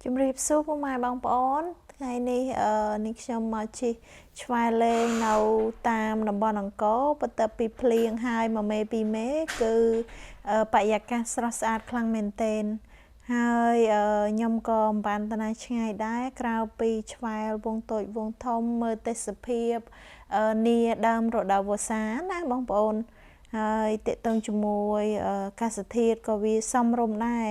ជំរាបសួរពុកម៉ែបងប្អូនថ្ងៃនេះនេះខ្ញុំមកជិះឆ្វែលេងនៅតាមតំបន់អង្គរបន្ទាប់ពីភ្លៀងហើយមួយមេពីរមេគឺបរិយាកាសស្រស់ស្អាតខ្លាំងមែនទែនហើយខ្ញុំក៏មិនបានទៅណាឆ្ងាយដែរក្រៅពីឆ្វែលវងតូចវងធំមើលទេសភាពនាដើមរដូវវស្សាណាបងប្អូនហើយតេតងជាមួយអាកាសធាតុក៏វាសមរម្យដែរ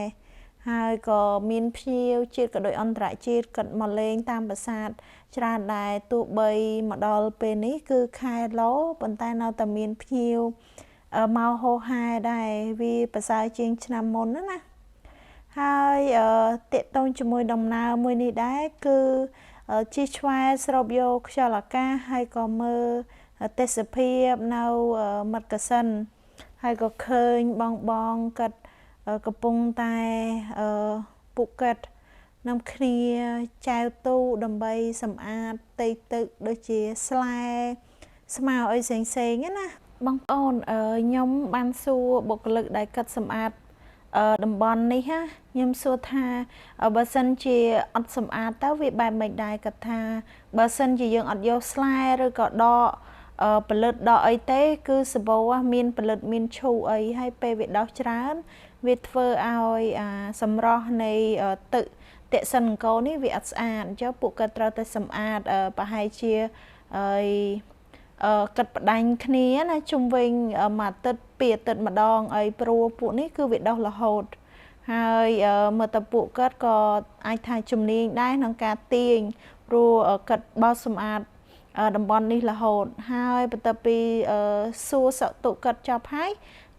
ហើយក៏មានភ្ញៀវជាតិក៏ដូចអន្តរជាតិក៏មកលេងតាមប្រាសាទច្រើនដែរទោះបីមកដល់ពេលនេះគឺខែឡូប៉ុន្តែនៅតែមានភ្ញៀវមកហូហែដែរវាប្រសើរជាងឆ្នាំមុនណាហើយតេតងជាមួយដំណើរមួយនេះដែរគឺជិះឆ្វែស្រូបយកខ្យល់អាកាសហើយក៏មើលទេសភាពនៅមាត់កសិនហើយក៏ឃើញបងកាត់កំពុងតែពុកកាត់នាំគ្នាចែវទូដើម្បីសម្អាតផ្ទៃទឹកដូចជាស្លែស្មៅអីផ្សេងៗណាបងប្អូនខ្ញុំបានសួរបុគ្គលិកដែលកាត់សម្អាតតំបន់នេះខ្ញុំសួរថាបើសិនជាអត់សម្អាតទៅវាបែបមិនដែរគាត់ថាបើសិនជាយើងអត់យកស្លែឬក៏ដកផលិតដកអីទេគឺសបោមានផលិតមានឈូអីហើយពេលវាដោះច្រើនវាធ្វើឲ្យសម្រស់នៃទឹកតេសិនអង្គរនេះវាអត់ស្អាតអញ្ចឹងពួកគាត់ត្រូវតែសម្អាតប្រហែលជាកាត់ផ្ដាច់គ្នាណាជុំវិញមួយអាទិត្យពីរអាទិត្យម្ដងអីព្រោះពួកនេះគឺវាដោះរហូតហើយមើលតពួកគាត់ក៏អាចថាជំនាញដែរក្នុងការទាញព្រោះគាត់បោសសម្អាតតំបន់នេះរហូតហើយបន្ទាប់ពីសួរសតុគាត់ចប់ហើយ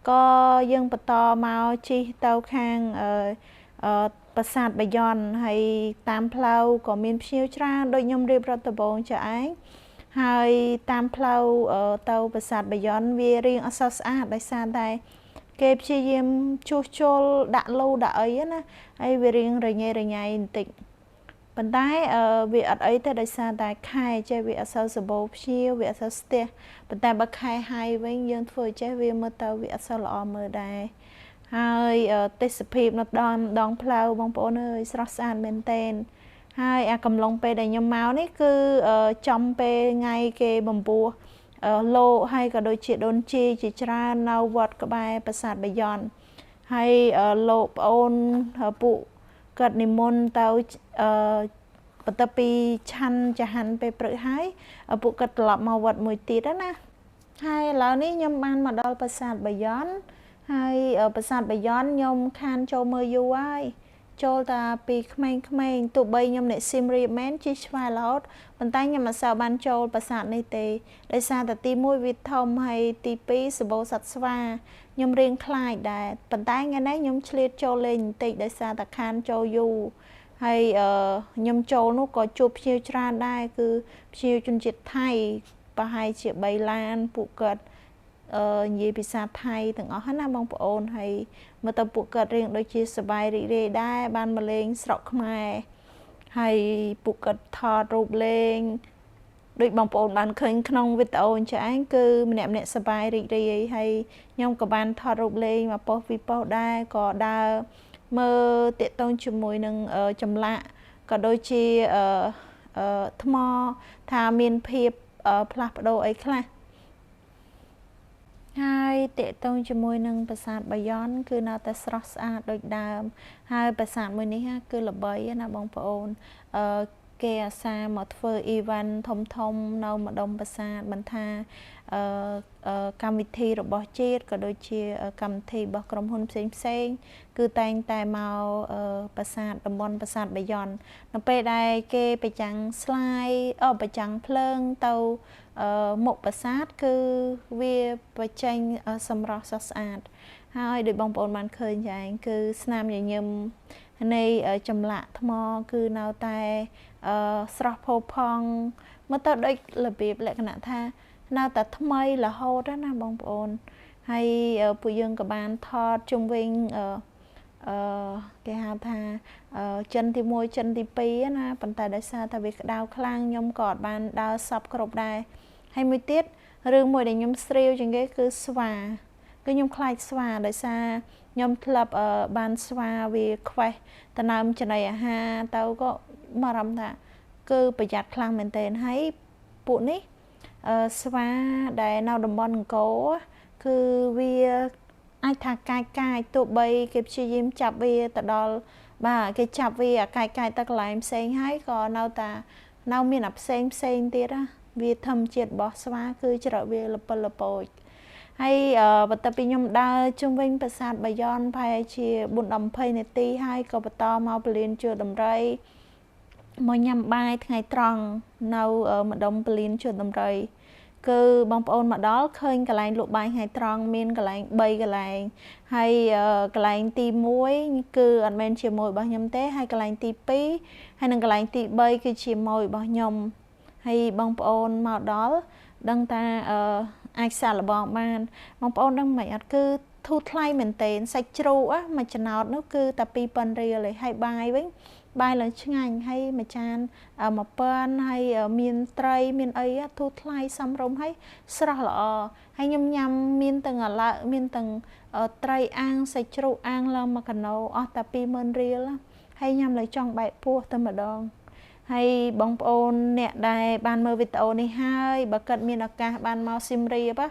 ក៏យើងបន្តមកជិះទៅខាងប្រាសាទបាយ័នហើយតាមផ្លូវក៏មានភ្ញៀវច្រើនដូចខ្ញុំរៀបរាប់ដំបូងចាឯងហើយតាមផ្លូវទៅប្រាសាទបាយ័នវារៀងអត់សូវស្អាតដោយសារតែគេព្យាយាមជួសជុលដាក់លូដាក់អីណាហើយវារៀងរញ៉េរញ៉ៃបន្តិចប៉ុន្តែវាអត់អីទេដោយសារតែខែចេះវាអត់សូវសម្បូរភ្ញៀវវាអត់សូវស្ទះប៉ុន្តែបើខែហើយវិញយើងធ្វើចេះវាមើលទៅវាអត់សូវល្អមើលដែរហើយទេសភាពនៅដងផ្លូវបងប្អូនអើយស្រស់ស្អាតមែនទែនហើយអាកំឡុងពេលដែលខ្ញុំមកនេះគឺចំពេលថ្ងៃគេបំពោះលោកហើយក៏ដូចជាដូនជីជាច្រើននៅវត្តក្បែរប្រាសាទបាយ័នហើយលោកប្អូនពួកគាត់និមន្តទៅបន្ទាប់ពីឆាន់ចហាន់ពេលព្រឹកហើយពួកគាត់ត្រឡប់មកវត្តមួយទៀតណាហើយឥឡូវនេះខ្ញុំបានមកដល់ប្រាសាទបាយ័នហើយប្រាសាទបាយ័នខ្ញុំខានចូលមើលយូរហើយចូលតាពីក្មេងៗទោះបីខ្ញុំអ្នកស៊ីមរៀបមែនជិះឆ្វែរហូតប៉ុន្តែខ្ញុំមិនសូវបានចូលប្រាសាទនេះទេដោយសារតែទី1វាធំហើយទី2សម្បូរសត្វស្វាខ្ញុំរៀងខ្លាចដែរប៉ុន្តែថ្ងៃនេះខ្ញុំឆ្លៀតចូលលេងបន្តិចដោយសារតែខានចូលយូរហើយខ្ញុំចូលនោះក៏ជួបភ្ញៀវច្រើនដែរគឺភ្ញៀវជនជាតិថៃប្រហែលជា3ឡានពួកគាត់និយាយភាសាថៃទាំងអស់ណាបងប្អូនហើយមើលទៅពួកគាត់រៀងដូចជាសប្បាយរីករាយដែរបានមកលេងស្រុកខ្មែរហើយពួកគាត់ថតរូបលេងដូចបងប្អូនបានឃើញក្នុងវីដេអូអញ្ចឹងគឺម្នាក់សប្បាយរីករាយហើយខ្ញុំក៏បានថតរូបលេងមកប៉ុស្តិ៍ពីប៉ុស្តិ៍ដែរក៏ដើរមើលតាក់ទងជាមួយនឹងចម្លាក់ក៏ដូចជាថ្មថាមានភាពផ្លាស់ប្ដូរអីខ្លះហើយតេតងជាមួយនឹងប្រាសាទបាយ័នគឺនៅតែស្រស់ស្អាតដូចដើមហើយប្រាសាទមួយនេះគឺល្បីណាបងប្អូនគេអាសាមកធ្វើអ៊ីវ៉ាន់ធំនៅម្ដុំប្រាសាទមិនថាកម្មវិធីរបស់ជាតិក៏ដូចជាកម្មវិធីរបស់ក្រុមហ៊ុនផ្សេងគឺតែងតែមកប្រាសាទតំបន់ប្រាសាទបាយ័ននៅពេលដែលគេប្រចាំងស្លាយប្រចាំងភ្លើងទៅមុខប្រាសាទគឺវាបញ្ចេញសម្រស់ស្រស់ស្អាតហើយដោយបងប្អូនបានឃើញយ៉ាងឯងគឺស្នាមញញឹមនៃចម្លាក់ថ្មគឺនៅតែស្រស់ផូរផង់មើលទៅដូចរបៀបលក្ខណៈថានៅតែថ្មីរហូតណាបងប្អូនហើយពួកយើងក៏បានថតជុំវិញគេហៅថាចិនទី1ចិនទី2ណាប៉ុន្តែដោយសារតែវាក្តៅខ្លាំងខ្ញុំក៏អត់បានដើរសពគ្រប់ដែរហើយមួយទៀតរឿងមួយដែលខ្ញុំស្រាវជាងគេគឺស្វាគឺខ្ញុំខ្លាចស្វាដោយសារ nhom club ban swa về khoe ta nam chân này ha tao có mà làm ta cứ bây giờ khang mình tên hay bộ ní swa đại nào đồng bọn cố cứ vì ai thà cài tụ bay kịp chi diêm chập về ta đo bà cái chập về cài ta lại xem hay còn nào ta nào miền ấp xem tiết á vì thầm triệt bỏ swa cứ trở về lập bội hay vật tập nhom đa chung vinhประสาท บายอน ภายជាបុណ្យដំភ័យនាទីហើយក៏បន្តមកពលានជួដំរីមកញ៉ាំបាយថ្ងៃត្រង់នៅម្ដុំពលានជួដំរីគឺបងប្អូនមកដល់ឃើញកន្លែងលក់បាយថ្ងៃត្រង់មានកន្លែង3កន្លែងហើយកន្លែងទី1គឺអត់មែនជាមួយរបស់ខ្ញុំទេហើយកន្លែងទី2ហើយនិងកន្លែងទី3គឺជាមួយរបស់ខ្ញុំហើយបងប្អូនមកដល់ដឹងថាអាចសាកល្បងបានបងប្អូនដឹងមិនអត់គឺធូរថ្លៃមែនតើសាច់ជ្រូកមួយចំណោទនោះគឺតែ2000រៀលឯងហើយបាយវិញបាយឡើងឆ្ងាញ់ហើយមួយចាន1000ហើយមានត្រីមានអីធូរថ្លៃសមរម្យហើយស្រស់ល្អហើយខ្ញុំញ៉ាំមានទាំងអឡាមានទាំងត្រីអាំងសាច់ជ្រូកអាំងឡើង1គីឡូអស់តែ20000រៀលហើយញ៉ាំឡើងចង់បែកពោះតែម្ដងហើយបងប្អូនអ្នកដែលបានមើលវីដេអូនេះហើយបើគាត់មានឱកាសបានមកស៊ីមរៀប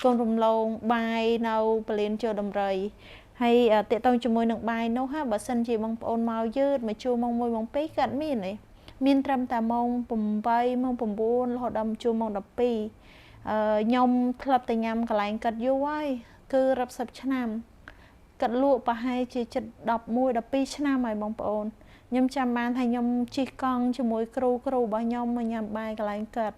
កូនរំលងបាយនៅពលានជើដំរីហើយតេតងជាមួយនឹងបាយនោះបើសិនជាបងប្អូនមកយឺតមកជួម៉ោង1ម៉ោង2គាត់មានត្រឹមតែម៉ោង8ម៉ោង9រហូតដល់ជួម៉ោង12ខ្ញុំធ្លាប់តែញ៉ាំកន្លែងគាត់យូរហើយគឺរាប់សិបឆ្នាំគាត់លក់ប្រហែលជាជិត11 12ឆ្នាំហើយបងប្អូនខ្ញុំចាំបានថាខ្ញុំជិះកង់ជាមួយគ្រូរបស់ខ្ញុំមកញ៉ាំបាយកន្លែងគាត់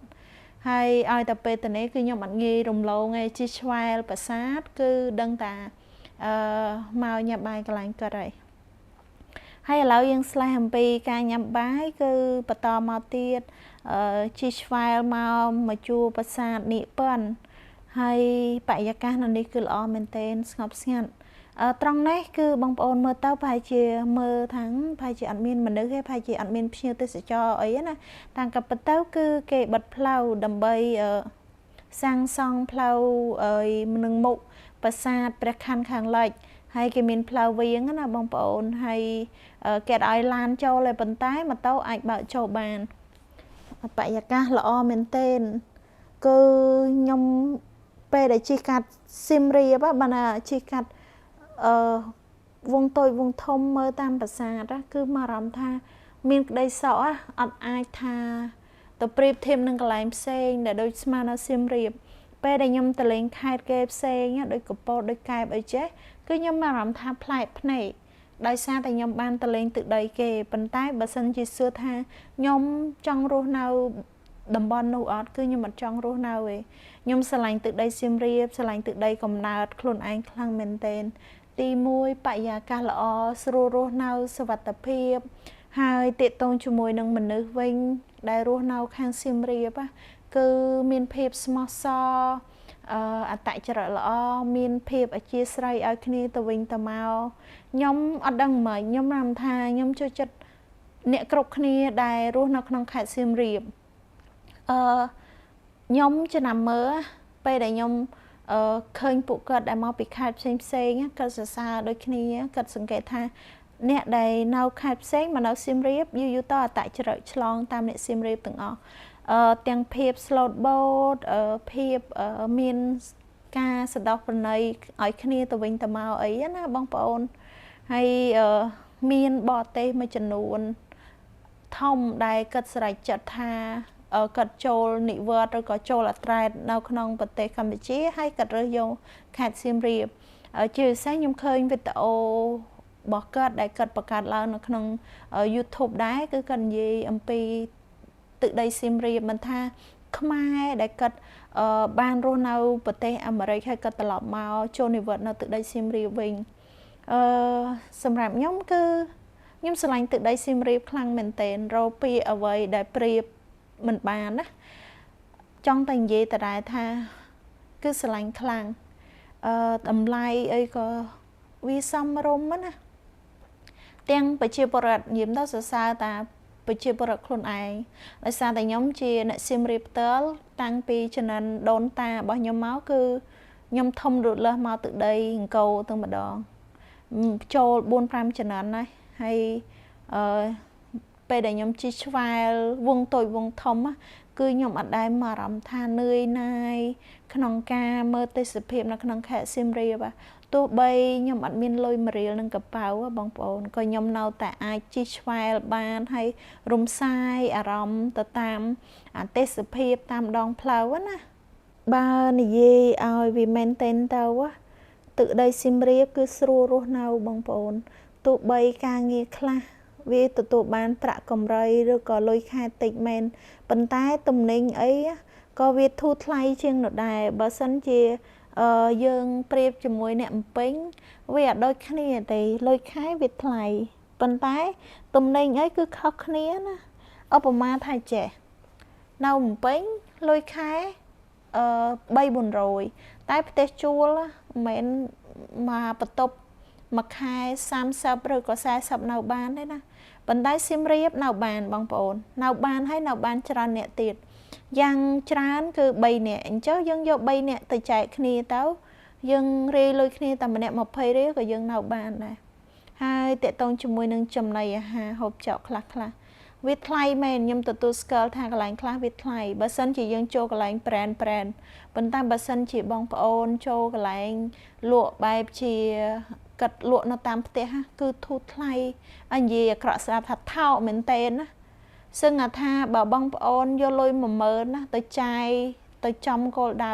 ហើយឲ្យតែពេលទៅនេះគឺខ្ញុំអត់ងាយរំលងទេជិះឆ្វែលប្រាសាទគឺដឹងតាមកញ៉ាំបាយកន្លែងគាត់ហើយឥឡូវយើងស្លេះអំពីការញ៉ាំបាយគឺបន្តមកទៀតជិះឆ្វែលមកជួរប្រាសាទនិព្វានហើយបរិយាកាសនៅនេះគឺល្អមែនទែនស្ងប់ស្ងាត់ត្រង់នេះគឺបងប្អូនមើលទៅប្រហែលជាមើលថាប្រហែលជាអត់មានមនុស្សទេប្រហែលជាអត់មានភ្ញៀវទេសចរអីណាតាមក៏ប៉ុន្តែគឺគេបិទផ្លូវដើម្បីសាងសង់ផ្លូវនឹងមុខប្រាសាទព្រះខ័នខាងលិចហើយគេមានផ្លូវវាងណាបងប្អូនហើយគេឲ្យឡានចូលតែប៉ុន្តែម៉ូតូអាចបើកចូលបានបរិយាកាសល្អមែនទែនគឺខ្ញុំពេលដែលជិះកាត់ស៊ីមរៀបបានជិះកាត់វងតូចវងធំមើលតាមប្រាសាទគឺមកអារម្មណ៍ថាមានក្តីសោកអត់អាចថាទៅប្រៀបធៀបនឹងកន្លែងផ្សេងដែលដូចស្មើនៅសៀមរាបពេលដែលខ្ញុំទៅលេងខេត្តគេផ្សេងដូចកពតដូចកែបអីចេះគឺខ្ញុំមានអារម្មណ៍ថាប្លែកភ្នែកដោយសារតែខ្ញុំបានទៅលេងទឹកដីគេប៉ុន្តែបើសិនជាសួរថាខ្ញុំចង់រស់នៅតំបន់នោះអត់គឺខ្ញុំអត់ចង់រស់នៅទេខ្ញុំស្រឡាញ់ទឹកដីសៀមរាបស្រឡាញ់ទឹកដីកំណើតខ្លួនឯងខ្លាំងមែនទែនទី1បរិយាកាសល្អស្រួលរស់នៅសុវត្ថិភាពហើយទាក់ទងជាមួយនឹងមនុស្សវិញដែលរស់នៅខាងសៀមរាបគឺមានភាពស្មោះសរអត្តចរិតល្អមានភាពអធ្យាស្រ័យឲ្យគ្នាទៅវិញទៅមកខ្ញុំអត់ដឹងម៉េចខ្ញុំរំថាខ្ញុំចូលចិត្តអ្នកគ្រប់គ្នាដែលរស់នៅក្នុងខេត្តសៀមរាបខ្ញុំចំណាំមើលពេលដែលខ្ញុំឃើញពួកគាត់ដែលមកពីខេត្តផ្សេងគាត់សរសើរដូចគ្នាគាត់សង្កេតថាអ្នកដែលនៅខេត្តផ្សេងមកនៅសៀមរាបយូរទៅអត្តចរិតឆ្លងតាមអ្នកសៀមរាបទាំងអស់ទាំងភាព slot boat ភាពមានការសដោះប្រណីឲ្យគ្នាទៅវិញទៅមកអីណាបងប្អូនហើយមានបរទេសមួយចំនួនធំដែលគាត់ស្រេចចិត្តថាគាត់ចូលនិវត្តន៍ឬក៏ចូលអត្រែតនៅក្នុងប្រទេសកម្ពុជាហើយគាត់រើសយកខេត្តសៀមរាបជាពិសេសខ្ញុំឃើញវីដេអូរបស់គាត់ដែលគាត់បង្កើតឡើងនៅក្នុង YouTube ដែរគឺគាត់និយាយអំពីទឹកដីសៀមរាបមិនថាខ្មែរដែលគាត់បានរស់នៅប្រទេសអាមេរិកហើយគាត់ត្រឡប់មកចូលនិវត្តន៍នៅទឹកដីសៀមរាបវិញសម្រាប់ខ្ញុំគឺខ្ញុំស្រឡាញ់ទឹកដីសៀមរាបខ្លាំងមែនទែនរកពីអ្វីដែលប្រៀបមិនបានណាចង់តែនិយាយតដែរថាគឺស្រឡាញ់ខ្លាំងតម្លៃអីក៏វាសមរម្យណាទាំងប្រជាពលរដ្ឋញៀមទៅសរសើរតាប្រជាពលរដ្ឋខ្លួនឯងដោយសារតែខ្ញុំជាអ្នកសៀមរាបផ្ទាល់តាំងពីជំនាន់ដូនតារបស់ខ្ញុំមកគឺខ្ញុំធំរត់លើសមកទឹកដីអង្គរទាំងម្ដង ចូល4-5ចំនួនណាហើយពេលដែលខ្ញុំជិះឆ្វែលវងតូចវងធំគឺខ្ញុំអត់ដែលមកអារម្មណ៍ថានឿយណាយក្នុងការមើលទេសភាពនៅក្នុងខេត្តសៀមរាបទោះបីខ្ញុំអត់មានលុយ1រៀលនឹងកប៉ៅបងប្អូនក៏ខ្ញុំនៅតែអាចជិះឆ្វែលបានហើយរំសាយអារម្មណ៍ទៅតាមទេសភាពតាមដងផ្លូវណាបើនិយាយឲ្យវាមែនតែនទៅទឹកដីសៀមរាបគឺស្រួលរស់នៅបងប្អូនទោះបីការងារខ្លះវាទទួលបានប្រាក់កម្រៃឬក៏លុយខែតិចមែនប៉ុន្តែទំនិញអីក៏វាធូរថ្លៃជាងនោះដែរបើសិនជាយើងប្រៀបជាមួយអ្នកអំពេញវាអត់ដូចគ្នាទេលុយខែវាថ្លៃប៉ុន្តែទំនិញអីគឺខុសគ្នាណាឧបមាថាចេះនៅអំពេញលុយខែ3-400តែផ្ទះជួលមិនមែនមកបន្ទប់មួយខែ30ឬក៏40នៅបានទេណាប៉ុន្តែសៀមរាបនៅបានបងប្អូននៅបានហើយនៅបានច្រើនអ្នកទៀតយ៉ាងច្រើនគឺ3នាក់អញ្ចឹងយើងយក3នាក់ទៅចែកគ្នាទៅយើងរាយលុយគ្នាតែម្នាក់20រៀលក៏យើងនៅបានដែរហើយតេតងជាមួយនឹងចំណីអាហារហូបចុកខ្លះវាថ្លៃមែនខ្ញុំទទួលស្គាល់ថាកន្លែងខ្លះវាថ្លៃបើសិនជាយើងចូលកន្លែងប្រេនប៉ុន្តែបើសិនជាបងប្អូនចូលកន្លែងលក់បែបជាកាត់លក់នៅតាមផ្ទះគឺធូរថ្លៃនិយាយអាក្រក់ស្ដាប់ថាថោកមែនតើណាសឹងថាបើបងប្អូនយកលុយ10000ណាទៅចាយទៅចំគោលដៅ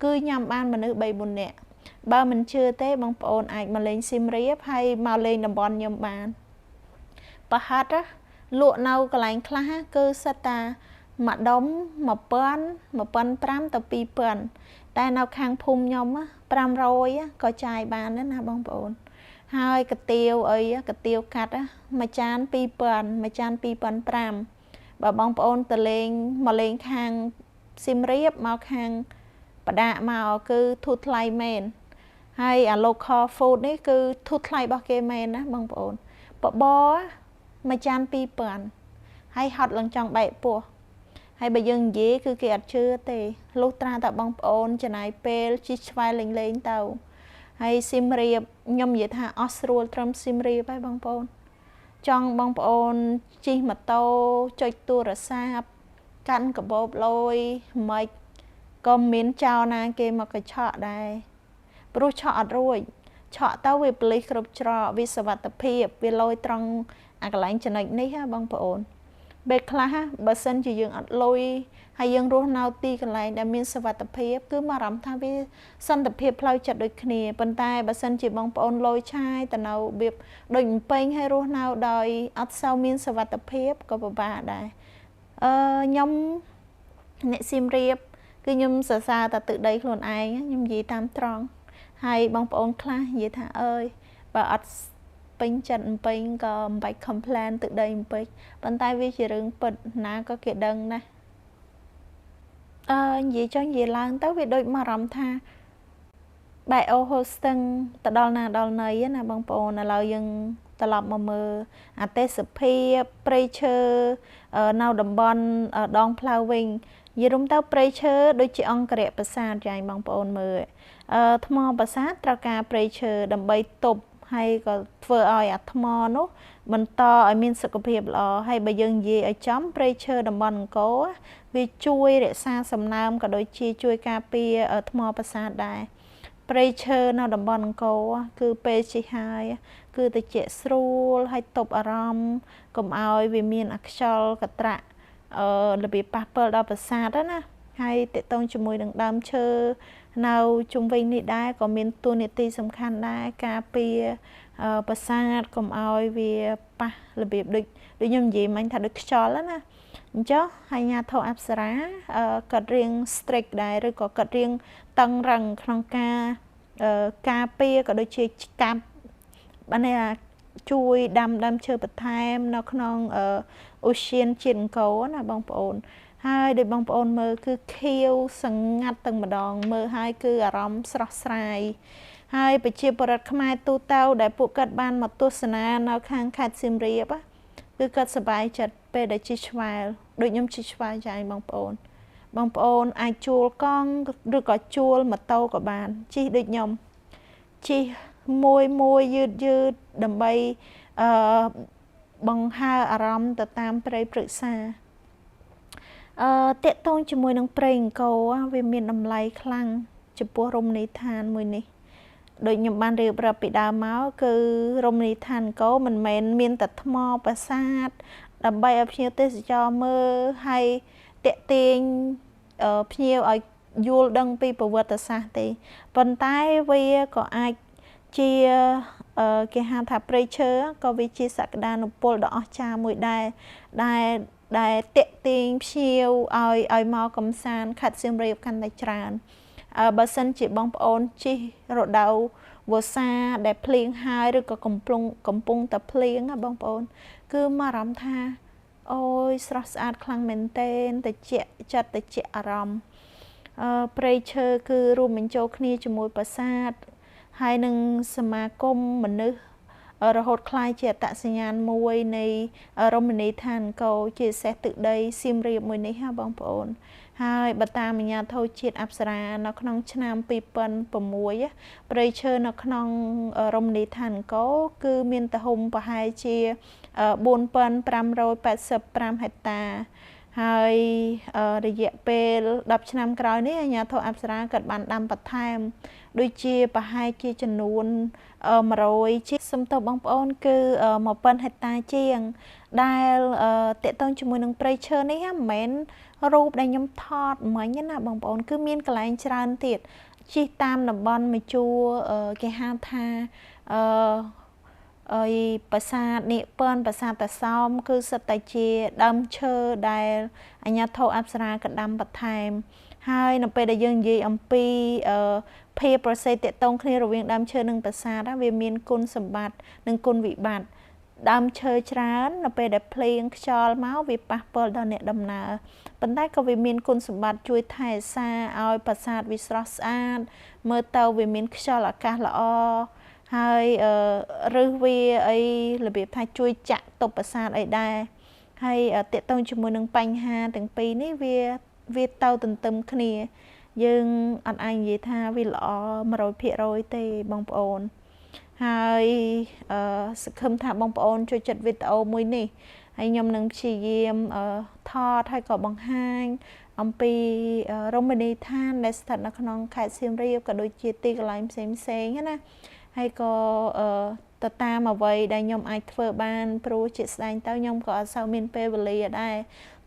គឺញ៉ាំបានមនុស្ស3-4នាក់បើមិនជឿទេបងប្អូនអាចមកលេងសៀមរាបហើយមកលេងតំបន់ខ្ញុំបានប្រហែលលក់នៅកន្លែងខ្លះគឺសិតតាមួយដុំ1000 1500ទៅ2000តែនៅខាងភូមិខ្ញុំ500ក៏ចាយបានដែរណាបងប្អូនហើយកាទៀវអីកាទៀវកាត់មួយចាន2000មួយចាន2500បើបងប្អូនទៅលេងមកលេងខាងសៀមរាបមកខាងបដាមកគឺធូរថ្លៃមែនហើយអា local food នេះគឺធូរថ្លៃរបស់គេមែនណាបងប្អូនបបរមួយចាន2000ហើយហត់ឡើងចង់បែកពោះហើយបើយើងនិយាយគឺគេអត់ជឿទេលុះត្រាតែបងប្អូនចំណាយពេលជិះឆ្វែលលេងទៅហើយសៀមរាបខ្ញុំនិយាយថាអស់ស្រួលត្រឹមសៀមរាបហើយបងប្អូនចង់បងប្អូនជិះម៉ូតូចុចទូរស័ព្ទកាន់កាបូបលយមិនក៏មានចោលណាគេមកកញ្ឆក់ដែរព្រោះឆក់អត់រួចឆក់ទៅវាប៉លិសគ្រប់ច្រកវាសុវត្ថិភាពវាលយត្រង់អាកន្លែងចំណុចនេះហ่าបងប្អូនពេលខ្លះបើសិនជាយើងអត់លុយហើយយើងរស់នៅទីកន្លែងដែលមានសុវត្ថិភាពគឺមកអារម្មណ៍ថាវាសន្តិភាពផ្លូវចិត្តដូចគ្នាប៉ុន្តែបើសិនជាបងប្អូនលុយឆាយទៅនៅរបៀបដូចបំពេញហើយរស់នៅដោយអត់សូវមានសុវត្ថិភាពក៏ពិបាកដែរខ្ញុំអ្នកសៀមរាបគឺខ្ញុំសរសើរតែទឹកដីខ្លួនឯងខ្ញុំនិយាយតាមត្រង់ហើយបងប្អូនខ្លះនិយាយថាអើយបើអត់ពេញចិត្តអំពេញក៏មិនបាច់ complain ទឹកដីអំពេញប៉ុន្តែវាជារឿងពិតណាក៏គេដឹងណានិយាយចុះនិយាយឡើងទៅវាដូចមកអារម្មណ៍ថាបែអូហូស្ទឹងទៅដល់ណាដល់ណីណាបងប្អូនឥឡូវយើងត្រឡប់មកមើលអាទេសភាពព្រៃឈើនៅតំបន់ដងផ្លូវវិញនិយាយរំទៅព្រៃឈើដូចជាអង្គរៈប្រាសាទចាញ់បងប្អូនមើលថ្មប្រាសាទត្រូវការព្រៃឈើដើម្បីទប់ហើយក៏ធ្វើឲ្យអាថ្មនោះបន្តឲ្យមានសុខភាពល្អហើយបើយើងនិយាយឲ្យចំព្រៃឈើតំបន់អង្គរវាជួយរក្សាសំណើមក៏ដូចជាជួយការពារថ្មប្រាសាទដែរព្រៃឈើនៅតំបន់អង្គរគឺពេលជិះហើយគឺតិចស្រួលហើយទប់អារម្មណ៍កុំឲ្យវាមានអាខ្យល់កត្រាក់របៀបប៉ះពាល់ដល់ប្រាសាទណាហើយតេតងជាមួយនឹងដើមឈើនៅជុំវិញនេះដែរក៏មានតួនាទីសំខាន់ដែរការពារប្រាសាទកុំឲ្យវាប៉ះរបៀបដូចខ្ញុំនិយាយមិញថាដូចខ្យល់ណាអញ្ចឹងហើយញាធរអប្សរាកាត់រៀង strict ដែរឬក៏កាត់រៀងតឹងរឹងក្នុងការពារក៏ដូចជាកាប់បានជួយដាំដើមឈើបន្ថែមនៅក្នុងអូសៀនជាតិអង្គរណាបងប្អូនហើយដូចបងប្អូនមើលគឺខៀវសង្ងាត់ទាំងម្ដងមើលហើយគឺអារម្មណ៍ស្រស់ស្រាយហើយប្រជាពលរដ្ឋខ្មែរទូទៅដែលពួកគាត់បានមកទស្សនានៅខាងខេត្តសៀមរាបគឺគាត់សប្បាយចិត្តពេលដែលជិះឆ្វែលដូចខ្ញុំជិះឆ្វែលចាញ់បងប្អូនអាចជួលកង់ឬក៏ជួលម៉ូតូក៏បានជិះដូចខ្ញុំជិះ មួយយឺតដើម្បីបង្ហើរអារម្មណ៍ទៅតាមព្រៃព្រឹក្សាតាក់ទងជាមួយនឹងព្រៃអង្គរវាមានតម្លៃខ្លាំងចំពោះរមណីយដ្ឋានមួយនេះដូចខ្ញុំបានរៀបរាប់ពីដើមមកគឺរមណីយដ្ឋានអង្គរមិនមែនមានតែថ្មប្រាសាទដើម្បីឲ្យភ្ញៀវទេសចរមើលហើយតាក់ទាញភ្ញៀវឲ្យយល់ដឹងពីប្រវត្តិសាស្ត្រទេប៉ុន្តែវាក៏អាចជាគេហៅថាព្រៃឈើក៏វាជាសក្តានុពលដ៏អស្ចារ្យមួយដែលតាក់ទាញភ្ញៀវឲ្យមកកំសាន្តខេត្តសៀមរាបកាន់តែច្រើនបើសិនជាបងប្អូនជិះរដូវវស្សាដែលភ្លៀងហើយឬក៏កំពុងតែភ្លៀងណាបងប្អូនគឺមកអារម្មណ៍ថាអូយស្រស់ស្អាតខ្លាំងមែនទែនត្រជាក់ចិត្តត្រជាក់អារម្មណ៍ព្រៃឈើគឺរួមបញ្ចូលគ្នាជាមួយប្រាសាទហើយនឹងសមាគមមនុស្សរហូតคล้ายជាអត្តសញ្ញាណមួយនៃរមណីយដ្ឋានអង្គរជាពិសេសទឹកដីសៀមរាបមួយនេះហ่าបងប្អូនហើយបើតាមអាជ្ញាធរជាតិអប្សរានៅក្នុងឆ្នាំ2006ព្រៃឈើនៅក្នុងរមណីយដ្ឋានអង្គរគឺមានទំហំប្រហែលជា4585ហិកតាហើយរយៈពេល10ឆ្នាំក្រោយនេះអាជ្ញាធរអប្សរាក៏បានដាំបន្ថែមដូចជាប្រហែលជាចំនួន100ជាសំទោសបងប្អូនគឺ1000ហិកតាជាងដែលតេតងជាមួយនឹងព្រៃឈើនេះមិនមែនរូបដែលខ្ញុំថតមិញណាបងប្អូនគឺមានកន្លែងច្រើនទៀតជិះតាមតំបន់មួយជួរគេហៅថាប្រាសាទនេះប្រាសាទតាសោមគឺសិតតែជាដើមឈើដែលអាជ្ញាធរអប្សរាក៏ដាំបន្ថែមហើយនៅពេលដែលយើងនិយាយអំពីភាពប្រសិទ្ធតងគ្នារវាងដើមឈើនិងប្រាសាទវាមានគុណសម្បត្តិនិងគុណវិបត្តិដើមឈើច្រើននៅពេលដែលភ្លៀងខ្យល់មកវាប៉ះពាល់ដល់អ្នកដំណើរប៉ុន្តែក៏វាមានគុណសម្បត្តិជួយថែរក្សាឲ្យប្រាសាទវាស្រស់ស្អាតមើលទៅវាមានខ្យល់អាកាសល្អហើយឬវាអីរបៀបថាជួយចាក់ទប់ប្រាសាទអីដែរហើយតេតងជាមួយនឹងបញ្ហាទាំងពីរនេះវាទៅទន្ទឹមគ្នាយើងអត់អាចនិយាយថាវាល្អ 100%ទេបងប្អូនហើយសង្ឃឹមថាបងប្អូនចូលចិត្តវីដេអូមួយនេះហើយខ្ញុំនឹងព្យាយាមថតហើយក៏បង្ហាញអំពីរមណីយដ្ឋានដែលស្ថិតនៅក្នុងខេត្តសៀមរាបក៏ដូចជាទីកន្លែងផ្សេងណាហើយក៏ទៅតាមអ្វីដែលខ្ញុំអាចធ្វើបានព្រោះជាក់ស្ដែងទៅខ្ញុំក៏អត់សូវមានពេលវេលាដែរ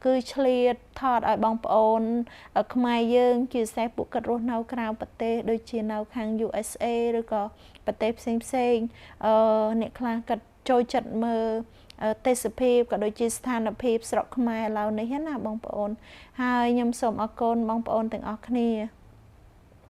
គឺឆ្លៀតថតឲ្យបងប្អូនខ្មែរយើងជាពិសេសពួកគាត់រស់នៅក្រៅប្រទេសដូចជានៅខាង USA ឬក៏ប្រទេសផ្សេងអ្នកខ្លះគាត់ចូលចិត្តមើលទេសភាពក៏ដូចជាស្ថានភាពស្រុកខ្មែរឥឡូវនេះណាបងប្អូនហើយខ្ញុំសូមអរគុណបងប្អូនទាំងអស់គ្នា